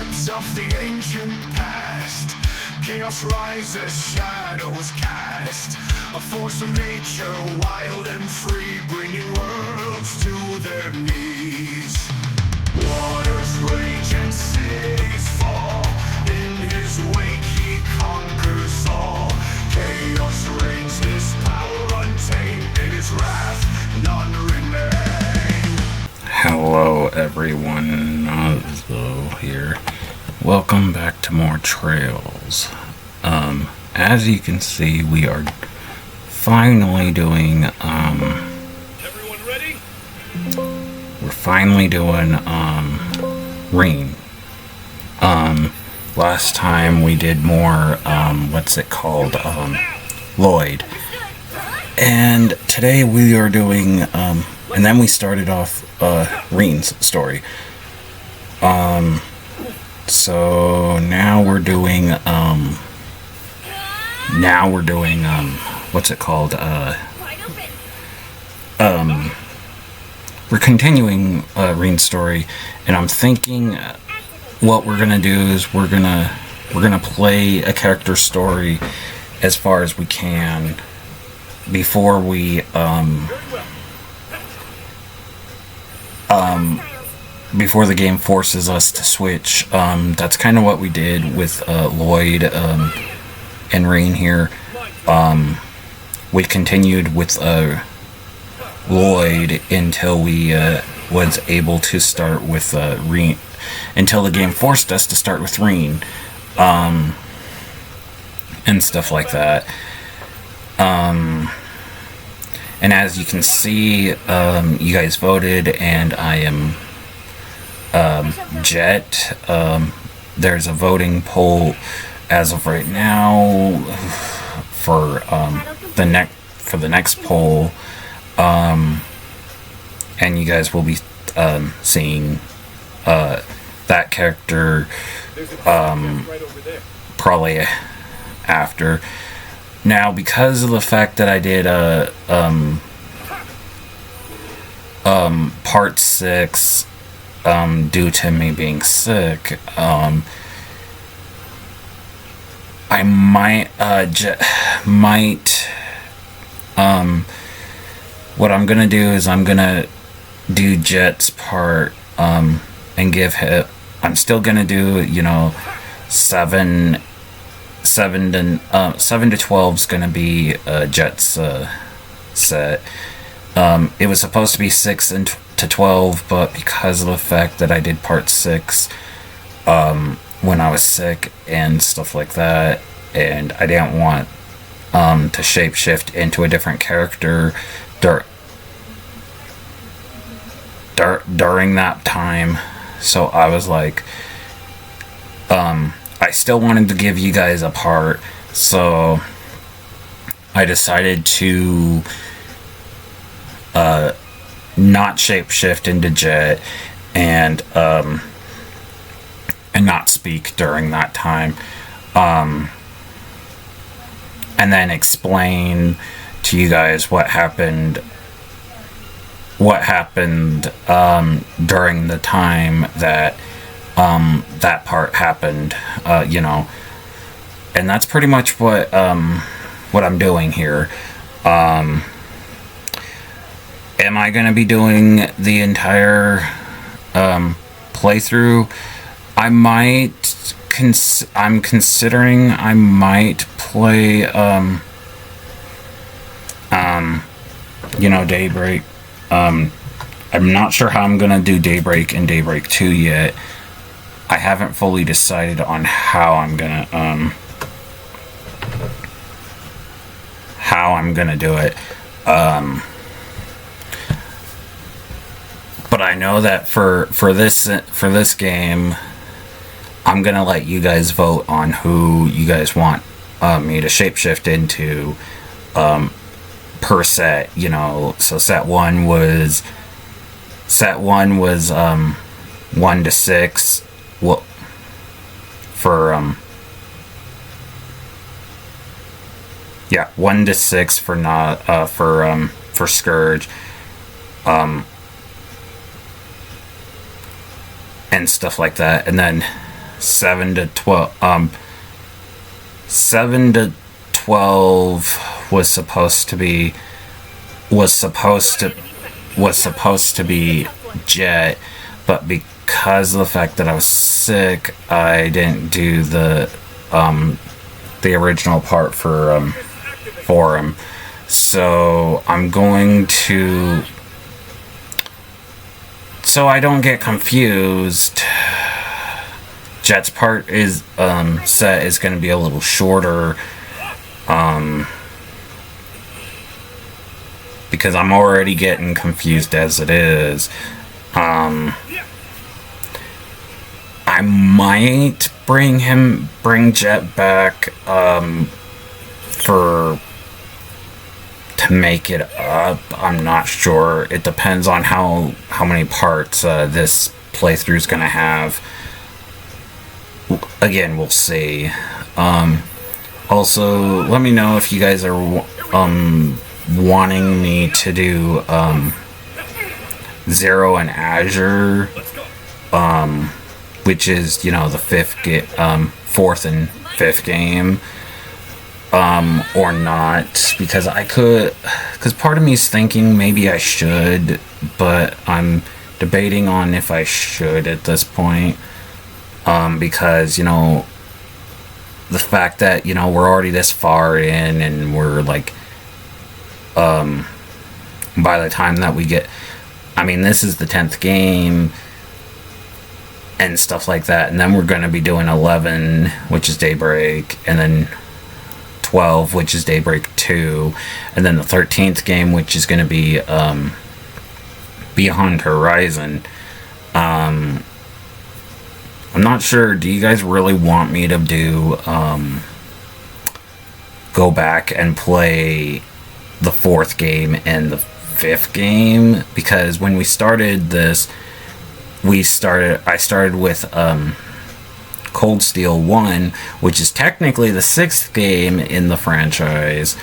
Footsteps of the ancient past. Chaos rises, shadows cast. A force of nature, wild and free, bringing worlds to their knees. Waters rage and cities fall. In his wake he conquers all. Chaos reigns, his power untamed. In his wrath none remain. Hello everyone, Nozzo here. Welcome back to more Trails. As you can see, we are finally doing, Everyone ready? we're finally doing, Reverie. Last time we did more, what's it called, Lloyd. And today we are doing, and then we started off, Revenie's story. So now we're doing, what's it called, we're continuing, Revenie's story, and I'm thinking what we're gonna do is we're gonna play a character story as far as we can before we, before the game forces us to switch. That's kind of what we did with Lloyd and Rain here. We continued with Lloyd until we was able to start with Rain, until the game forced us to start with Rain, and stuff like that. And as you can see, you guys voted, and I am Jet. There's a voting poll as of right now for the next poll, and you guys will be seeing that character probably after. Now, because of the fact that I did part 6 due to me being sick, I might what I'm gonna do is I'm gonna do Jet's part and give him. I'm still gonna do, 7 to 12 is gonna be Jet's set. It was supposed to be 6 to 12, but because of the fact that I did part 6 when I was sick and stuff like that, and I didn't want to shapeshift into a different character during that time, so I was like, I still wanted to give you guys a part, so I decided to not shapeshift into Jet and not speak during that time, and then explain to you guys what happened during the time that that part happened, and that's pretty much what I'm doing here. Am I going to be doing the entire playthrough? I might. I'm considering I might play, Daybreak. I'm not sure how I'm going to do Daybreak and Daybreak 2 yet. I haven't fully decided on how I'm going to do it. But I know that for this game, I'm gonna let you guys vote on who you guys want me to shapeshift into per set. So set one was 1 to 6. Well, for 1 to 6 for not for Scourge. And stuff like that. And then 7 to 12. 7 to 12 was supposed to be was supposed to be Jet, but because of the fact that I was sick, I didn't do the original part for him. So I'm going to, so I don't get confused, Jet's part is set is going to be a little shorter, because I'm already getting confused as it is. I might bring Jet back to make it up. I'm not sure. It depends on how many parts this playthrough is gonna have. Again, we'll see. Also, let me know if you guys are wanting me to do Zero and Azure, which is, you know, the fourth and fifth game, or not, because part of me is thinking maybe I should, but I'm debating on if I should at this point, because, you know, the fact that, you know, we're already this far in, and we're like, by the time that we get, I mean, this is the 10th game and stuff like that, and then we're going to be doing 11, which is Daybreak, and then 12, which is Daybreak 2, and then the 13th game, which is going to be Beyond Horizon. I'm not sure, do you guys really want me to do go back and play the 4th game and the 5th game? Because when we started this, I started with Cold Steel 1, which is technically the 6th game in the franchise,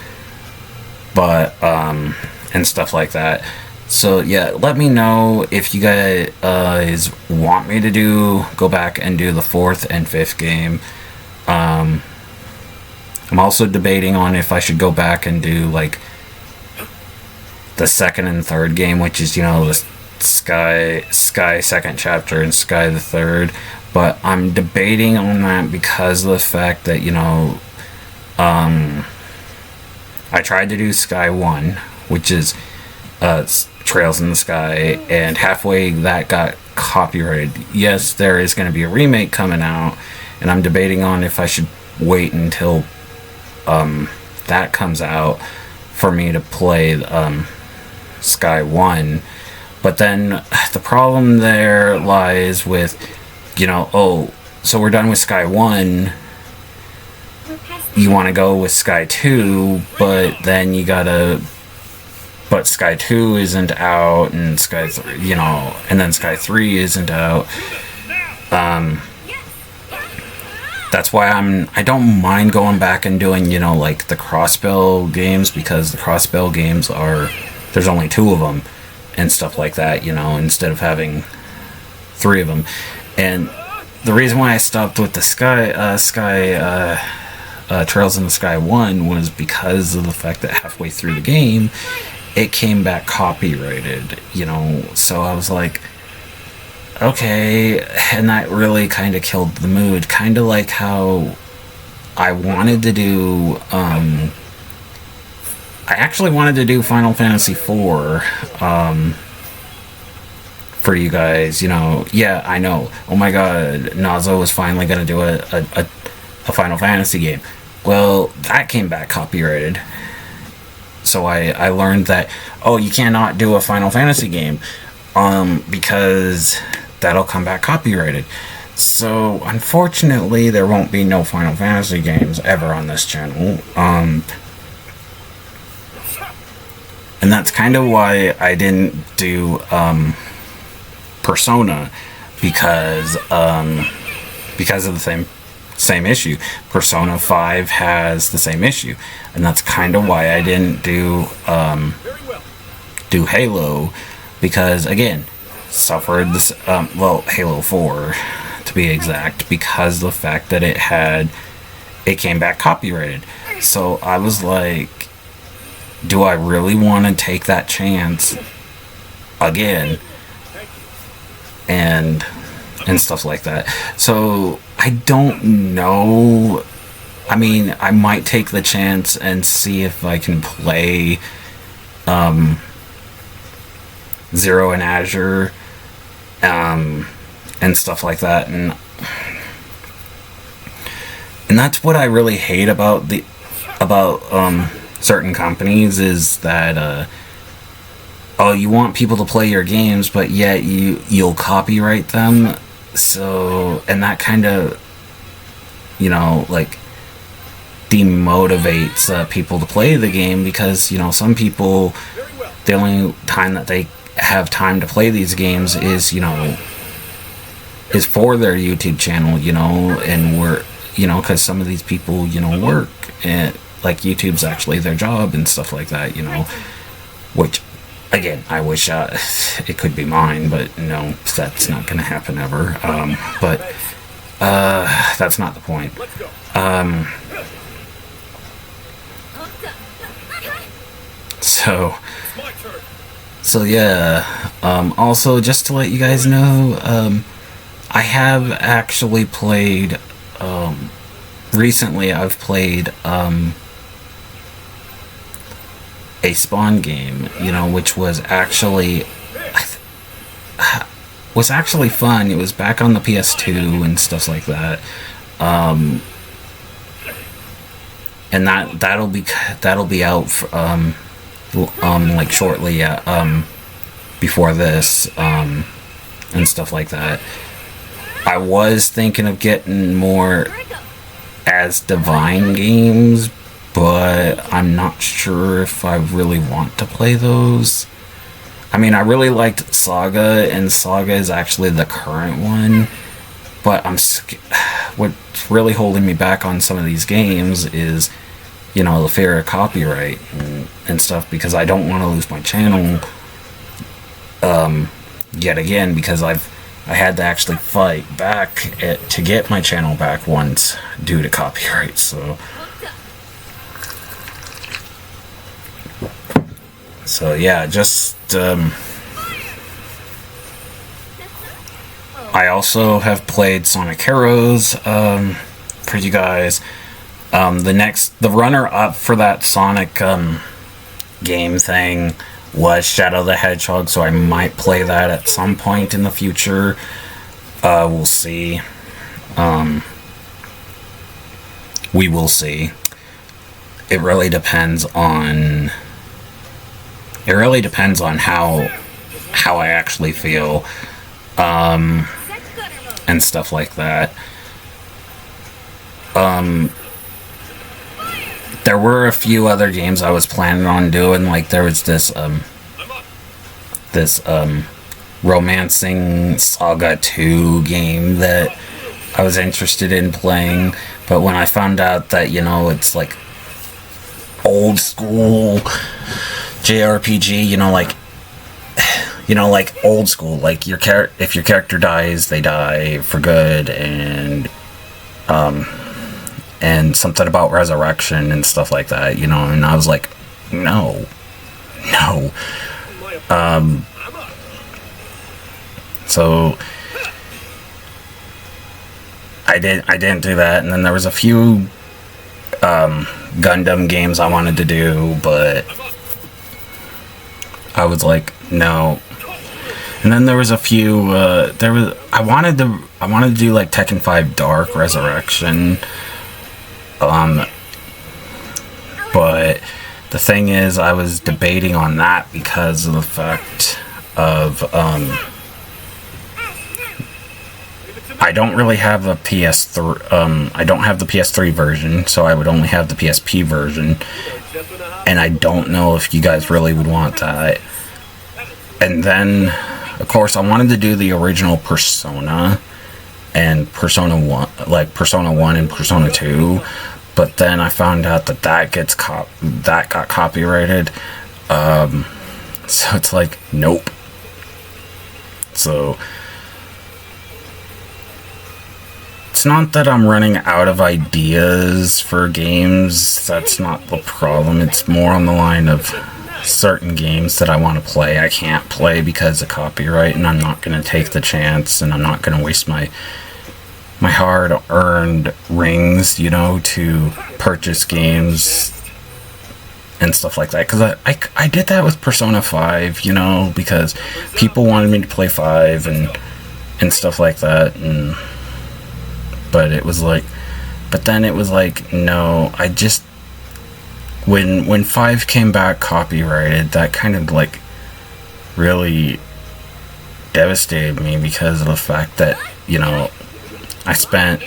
but and stuff like that. So yeah, let me know if you guys want me to go back and do the 4th and 5th game. I'm also debating on if I should go back and do like the 2nd and 3rd game, which is, you know, the Sky 2nd chapter and Sky the 3rd. But I'm debating on that because of the fact that, you know, I tried to do Sky 1, which is Trails in the Sky, and halfway that got copyrighted. Yes, there is going to be a remake coming out, and I'm debating on if I should wait until that comes out for me to play Sky 1. But then the problem there lies with, you know, oh, so we're done with Sky 1, you want to go with Sky 2, but then you gotta, but Sky 2 isn't out, and Sky 3, you know, and then Sky 3 isn't out. That's why I don't mind going back and doing, you know, like the Crossbell games, because the Crossbell games there's only 2 of them and stuff like that, you know, instead of having 3 of them. And the reason why I stopped with the Trails in the Sky 1 was because of the fact that halfway through the game, it came back copyrighted, you know, so I was like, okay, and that really kind of killed the mood, kind of like how I wanted to do, I actually wanted to do Final Fantasy IV, for you guys, you know. Yeah, I know, oh my god, Nazo was finally going to do a Final Fantasy game. Well, that came back copyrighted. So I learned that, oh, you cannot do a Final Fantasy game, because that'll come back copyrighted. So, unfortunately, there won't be no Final Fantasy games ever on this channel. And that's kind of why I didn't do Persona, because of the same issue. Persona 5 has the same issue, and that's kind of why I didn't do Halo, because again, suffered this Halo 4, to to be exact, because of the fact that it came back copyrighted. So I was like, do I really want to take that chance again? And stuff like that. So I don't know. I mean, I might take the chance and see if I can play Zero in Azure and stuff like that. And that's what I really hate about certain companies, is that you want people to play your games, but yet you'll copyright them. So, and that kind of, like, demotivates people to play the game, because some people, the only time that they have time to play these games is for their YouTube channel, and work, because some of these people work, and like YouTube's actually their job and stuff like that, which, again, I wish it could be mine, but no, that's not going to happen ever. But that's not the point. So yeah. Also, just to let you guys know, I have actually played. Recently, I've played a Spawn game, which was actually fun. It was back on the PS2 and stuff like that, and that'll be out for, like shortly, before this, and stuff like that. I was thinking of getting more As Divine games, but I'm not sure if I really want to play those. I mean, I really liked Saga, and Saga is actually the current one, but what's really holding me back on some of these games is, the fear of copyright and stuff, because I don't want to lose my channel yet again, because I had to actually fight back to get my channel back once due to copyright. So yeah, just I also have played Sonic Heroes for you guys. The runner-up for that Sonic game thing was Shadow the Hedgehog, so I might play that at some point in the future. We'll see. We will see. It really depends on how I actually feel, and stuff like that. There were a few other games I was planning on doing, like there was this Romancing Saga 2 game that I was interested in playing, but when I found out that, it's like old school JRPG, like old school, like if your character dies, they die for good, and something about resurrection and stuff like that, and I was like, no. So I didn't do that, and then there was a few Gundam games I wanted to do, but I was like, no. And then there was a few I wanted to do like Tekken 5 Dark Resurrection, but the thing is, I was debating on that because of the fact of I don't really have a PS3. I don't have the PS3 version, so I would only have the PSP version, and I don't know if you guys really would want that. And then, of course, I wanted to do the original Persona and Persona 1, like Persona 1 and Persona 2, but then I found out that that got copyrighted. So it's like, nope. So it's not that I'm running out of ideas for games. That's not the problem. It's more on the line of certain games that I want to play. I can't play because of copyright, and I'm not going to take the chance, and I'm not going to waste my hard-earned rings, to purchase games and stuff like that. Because I did that with Persona 5, because people wanted me to play 5 and stuff like that, but then it was like, no, I just, when 5 came back copyrighted, that kind of like really devastated me because of the fact that, I spent,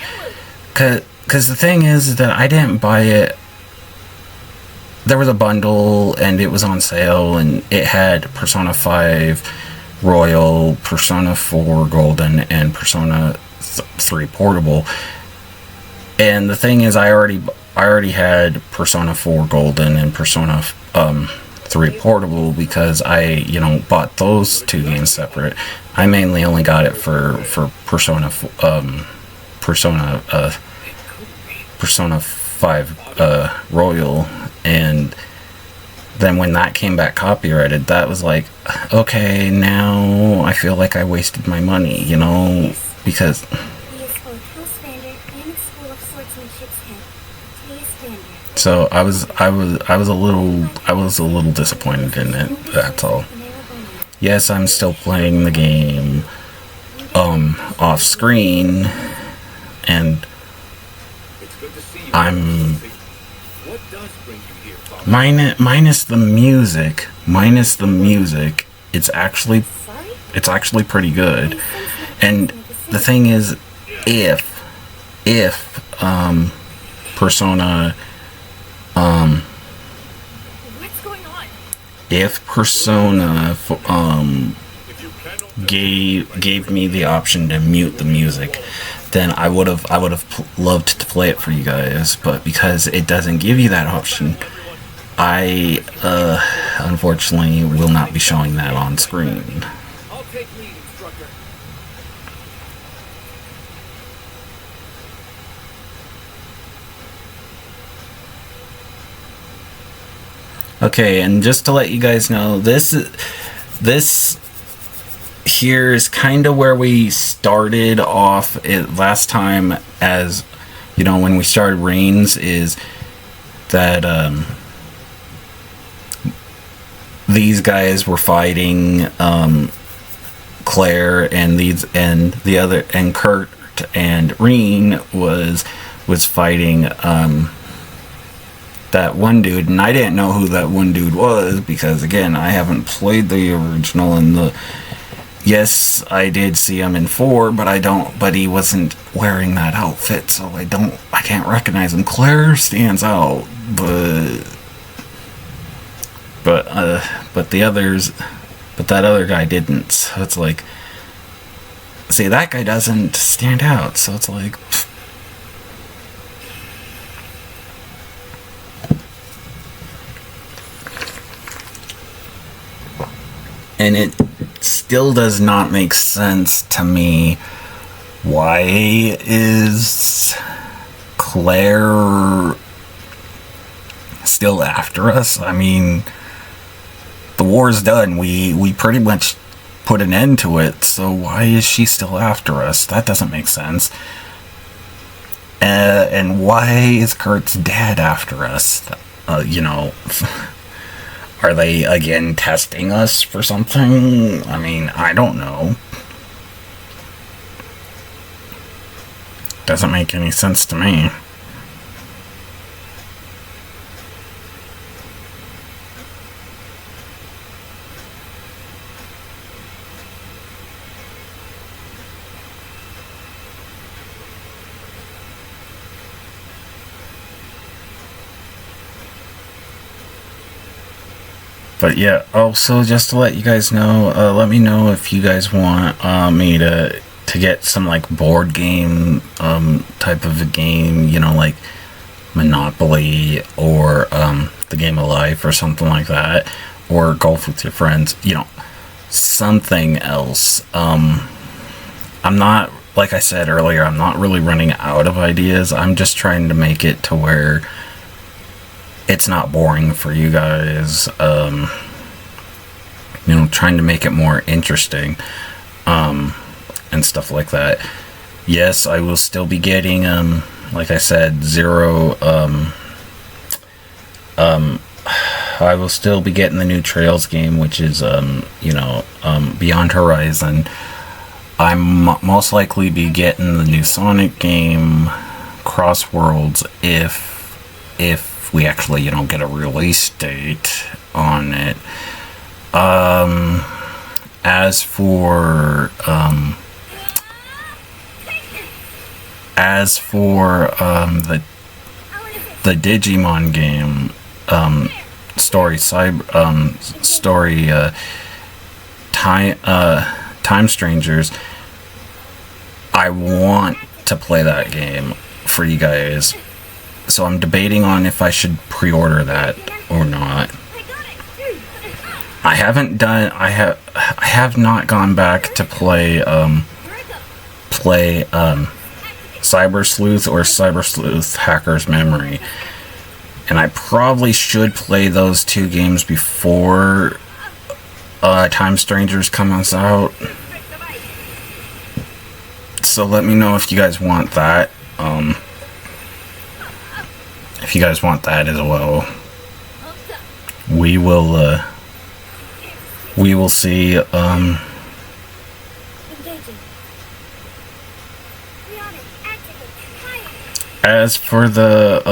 because the thing is that I didn't buy it. There was a bundle and it was on sale, and it had Persona 5 Royal, Persona 4 Golden, and Persona 3 Portable. And the thing is, I already had Persona 4 Golden and Persona 3 Portable because I, bought those two games separate. I mainly only got it for Persona 5 Royal. And then when that came back copyrighted, that was like, okay, now I feel like I wasted my money, because so I was a little disappointed in it. That's all. Yes, I'm still playing the game off screen, and I'm minus the music. It's actually pretty good. And the thing is, if Persona if Persona gave me the option to mute the music, then I would have loved to play it for you guys. But because it doesn't give you that option, I unfortunately will not be showing that on screen. Okay, and just to let you guys know, this here is kind of where we started off last time, as when we started Reigns, is that these guys were fighting Claire, and Kurt and Reen was fighting that one dude, and I didn't know who that one dude was because, again, I haven't played the original. And yes, I did see him in 4, but he wasn't wearing that outfit, so I can't recognize him. Claire stands out, but that other guy didn't. So it's like, see, that guy doesn't stand out, so it's like, and it still does not make sense to me. Why is Claire still after us? I mean, the war's done. We pretty much put an end to it, so why is she still after us? That doesn't make sense. And why is Kurt's dad after us? Are they again testing us for something? I mean, I don't know. Doesn't make any sense to me. But yeah, also just to let you guys know, let me know if you guys want me to get some like board game type of a game, like Monopoly or the Game of Life or something like that, or golf with your friends, something else. I'm not like I said earlier, I'm not really running out of ideas. I'm just trying to make it to where it's not boring for you guys. Trying to make it more interesting, and stuff like that. Yes, I will still be getting, like I said, I will still be getting the new Trails game, which is, Beyond Horizon. I'm most likely be getting the new Sonic game, Cross Worlds, if we actually, get a release date on it. As for the Digimon game, Time Strangers, I want to play that game for you guys, so I'm debating on if I should pre-order that or not. I have not gone back to play Cyber Sleuth or Cyber Sleuth Hacker's Memory, and I probably should play those two games before Time Strangers comes out. So let me know if you guys want that. If you guys want that as well, we will see. As for the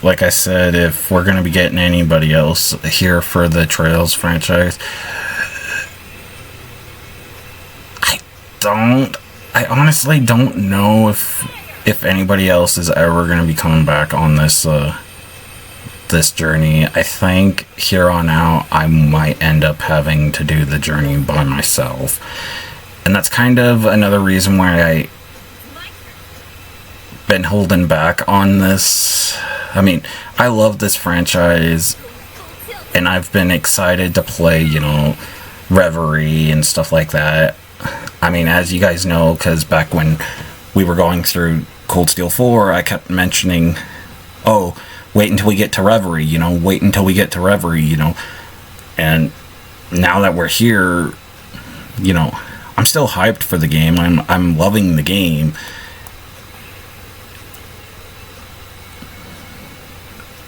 like I said, if we're gonna be getting anybody else here for the Trails franchise, I honestly don't know if anybody else is ever gonna be coming back on this this journey. I think here on out I might end up having to do the journey by myself, and that's kind of another reason why I been holding back on this. I mean, I love this franchise, and I've been excited to play, Reverie and stuff like that. I mean, as you guys know, because back when we were going through Cold Steel 4, I kept mentioning, oh, wait until we get to Reverie, wait until we get to Reverie, and now that we're here, I'm still hyped for the game. I'm loving the game.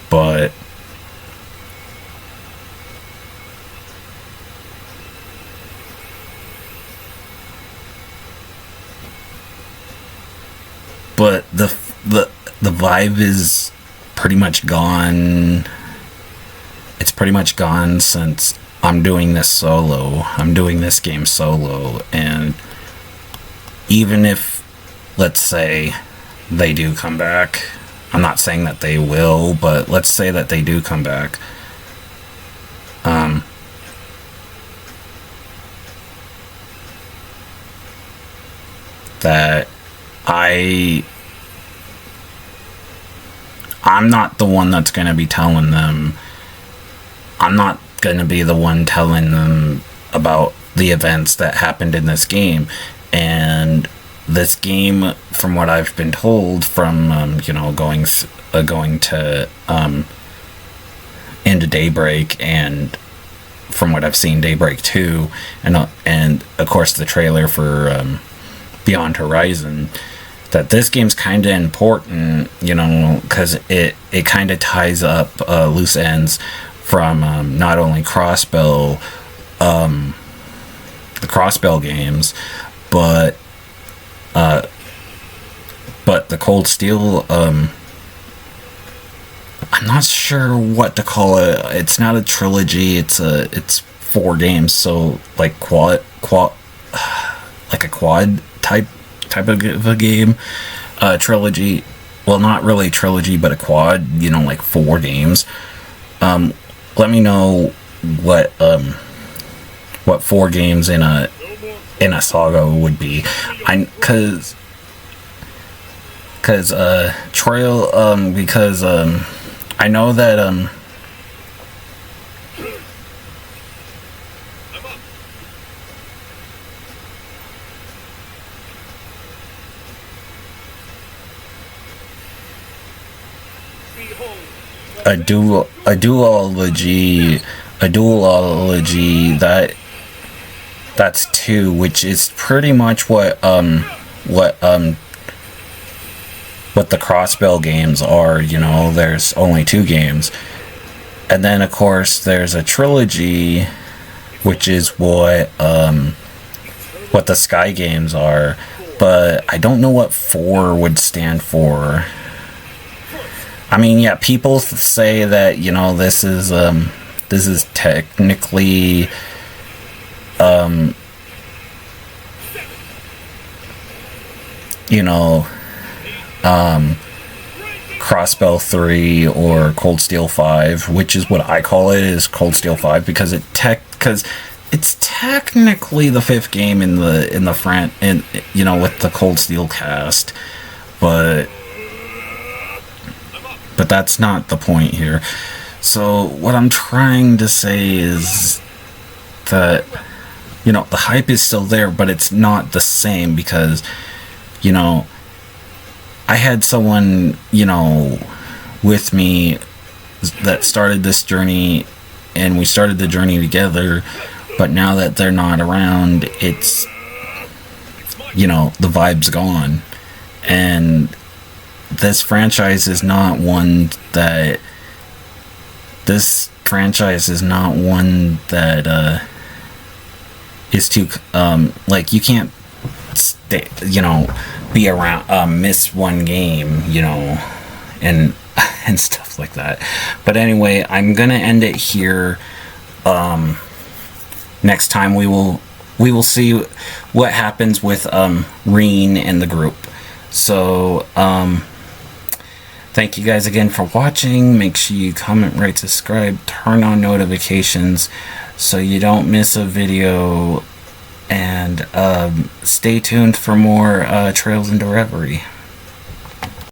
But the vibe is pretty much gone. It's pretty much gone since I'm doing this solo. I'm doing this game solo, and even if, let's say, they do come back, I'm not saying that they will, but let's say that they do come back. That I'm not the one that's going to be telling them. I'm not going to be the one telling them about the events that happened in this game. And this game, from what I've been told from going to into Daybreak, and from what I've seen, Daybreak 2, and of course the trailer for Beyond Horizon, that this game's kind of important, because it kind of ties up loose ends from not only the Crossbell games, but the Cold Steel, I'm not sure what to call it. It's not a trilogy. It's 4 games. So like quad like a quad type of a game, trilogy. Well, not really trilogy, but a quad. Like 4 games. Let me know what 4 games in a saga would be. Because Trail, because I know that a duology, that's 2, which is pretty much what the Crossbell games are. You know, there's only 2 games, and then of course there's a trilogy, which is what the Sky games are, but I don't know what 4 would stand for. I mean, yeah, people say that, you know, this is technically you know, Crossbell 3 or Cold Steel 5, which is what I call it, is Cold Steel 5, because it's technically the 5th game in the front, and you know, with the Cold Steel cast, but that's not the point here. So what I'm trying to say is that, you know, the hype is still there, but it's not the same, because, you know, I had someone, you know, with me that started this journey, and we started the journey together, but now that they're not around, it's, you know, the vibe's gone. And this franchise is not one that is too like, you can't stay, you know, be around, miss one game, you know, and stuff like that. But anyway, I'm gonna end it here. Next time we will see what happens with Reen and the group. So thank you guys again for watching. Make sure you comment, rate, subscribe, turn on notifications so you don't miss a video, and stay tuned for more Trails into Reverie.